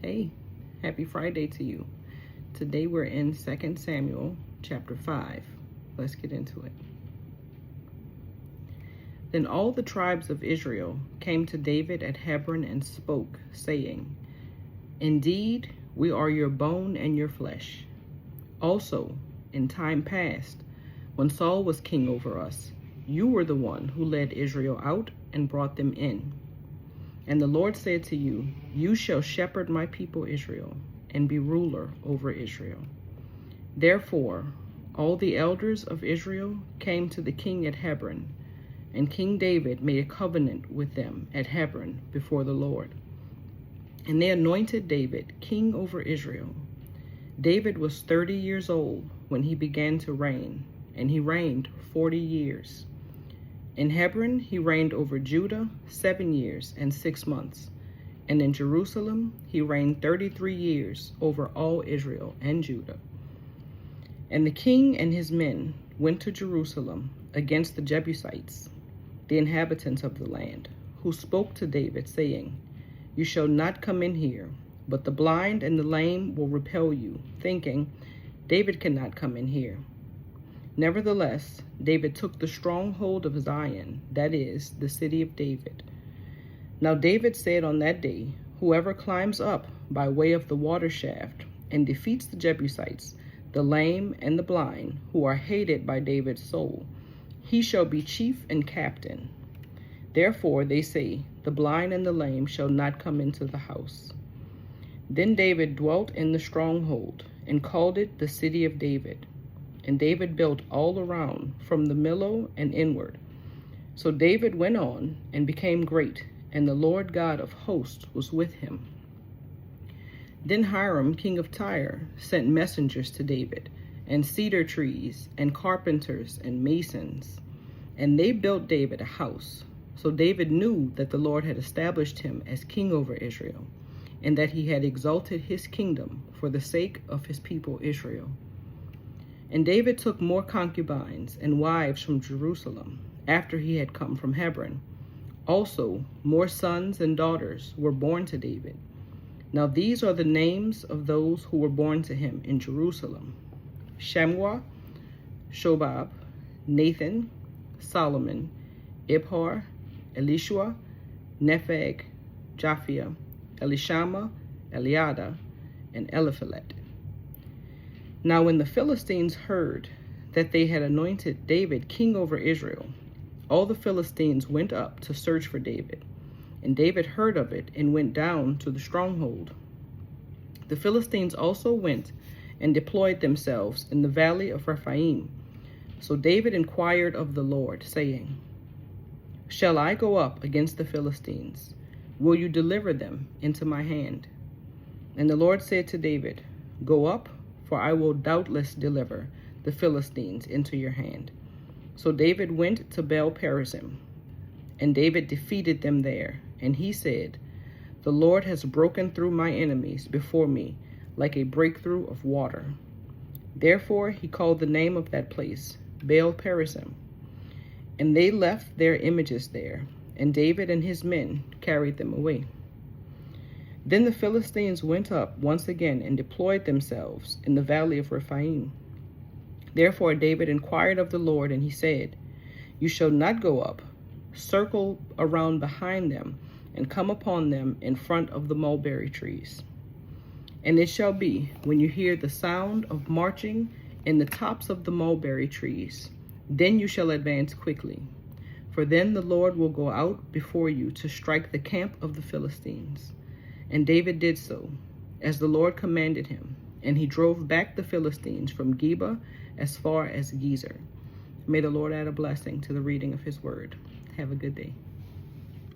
Hey, happy Friday to you. Today we're in 2 Samuel chapter 5. Let's get into it. Then all the tribes of Israel came to David at Hebron and spoke, saying, Indeed, we are your bone and your flesh. Also, in time past, when Saul was king over us, you were the one who led Israel out and brought them in. And the Lord said to you, You shall shepherd my people Israel, and be ruler over Israel. Therefore, all the elders of Israel came to the king at Hebron, and King David made a covenant with them at Hebron before the Lord. And they anointed David king over Israel. David was 30 years old when he began to reign, and he reigned 40 years. In Hebron he reigned over Judah 7 years and 6 months, and in Jerusalem he reigned 33 years over all Israel and Judah. And the king and his men went to Jerusalem against the Jebusites, the inhabitants of the land, who spoke to David, saying, You shall not come in here, but the blind and the lame will repel you, thinking, David cannot come in here. Nevertheless, David took the stronghold of Zion, that is, the city of David. Now David said on that day, Whoever climbs up by way of the water shaft and defeats the Jebusites, the lame and the blind, who are hated by David's soul, he shall be chief and captain. Therefore they say, The blind and the lame shall not come into the house. Then David dwelt in the stronghold, and called it the city of David. And David built all around, from the Millo and inward. So David went on and became great, and the Lord God of hosts was with him. Then Hiram, king of Tyre, sent messengers to David, and cedar trees, and carpenters, and masons. And they built David a house. So David knew that the Lord had established him as king over Israel, and that he had exalted his kingdom for the sake of his people Israel. And David took more concubines and wives from Jerusalem, after he had come from Hebron. Also, more sons and daughters were born to David. Now these are the names of those who were born to him in Jerusalem: Shammua, Shobab, Nathan, Solomon, Ibhar, Elishua, Nepheg, Japhia, Elishama, Eliada, and Eliphalet. Now when the Philistines heard that they had anointed David king over Israel, all the Philistines went up to search for David. And David heard of it and went down to the stronghold. The Philistines also went and deployed themselves in the valley of Rephaim. So David inquired of the Lord, saying, Shall I go up against the Philistines? Will you deliver them into my hand? And the Lord said to David, Go up, for I will doubtless deliver the Philistines into your hand. So David went to Baal-perazim, and David defeated them there. And he said, The Lord has broken through my enemies before me like a breakthrough of water. Therefore he called the name of that place Baal-perazim. And they left their images there, and David and his men carried them away. Then the Philistines went up once again and deployed themselves in the valley of Rephaim. Therefore David inquired of the Lord, and he said, You shall not go up. Circle around behind them, and come upon them in front of the mulberry trees. And it shall be, when you hear the sound of marching in the tops of the mulberry trees, then you shall advance quickly. For then the Lord will go out before you to strike the camp of the Philistines. And David did so, as the Lord commanded him, and he drove back the Philistines from Geba as far as Gezer. May the Lord add a blessing to the reading of his word. Have a good day.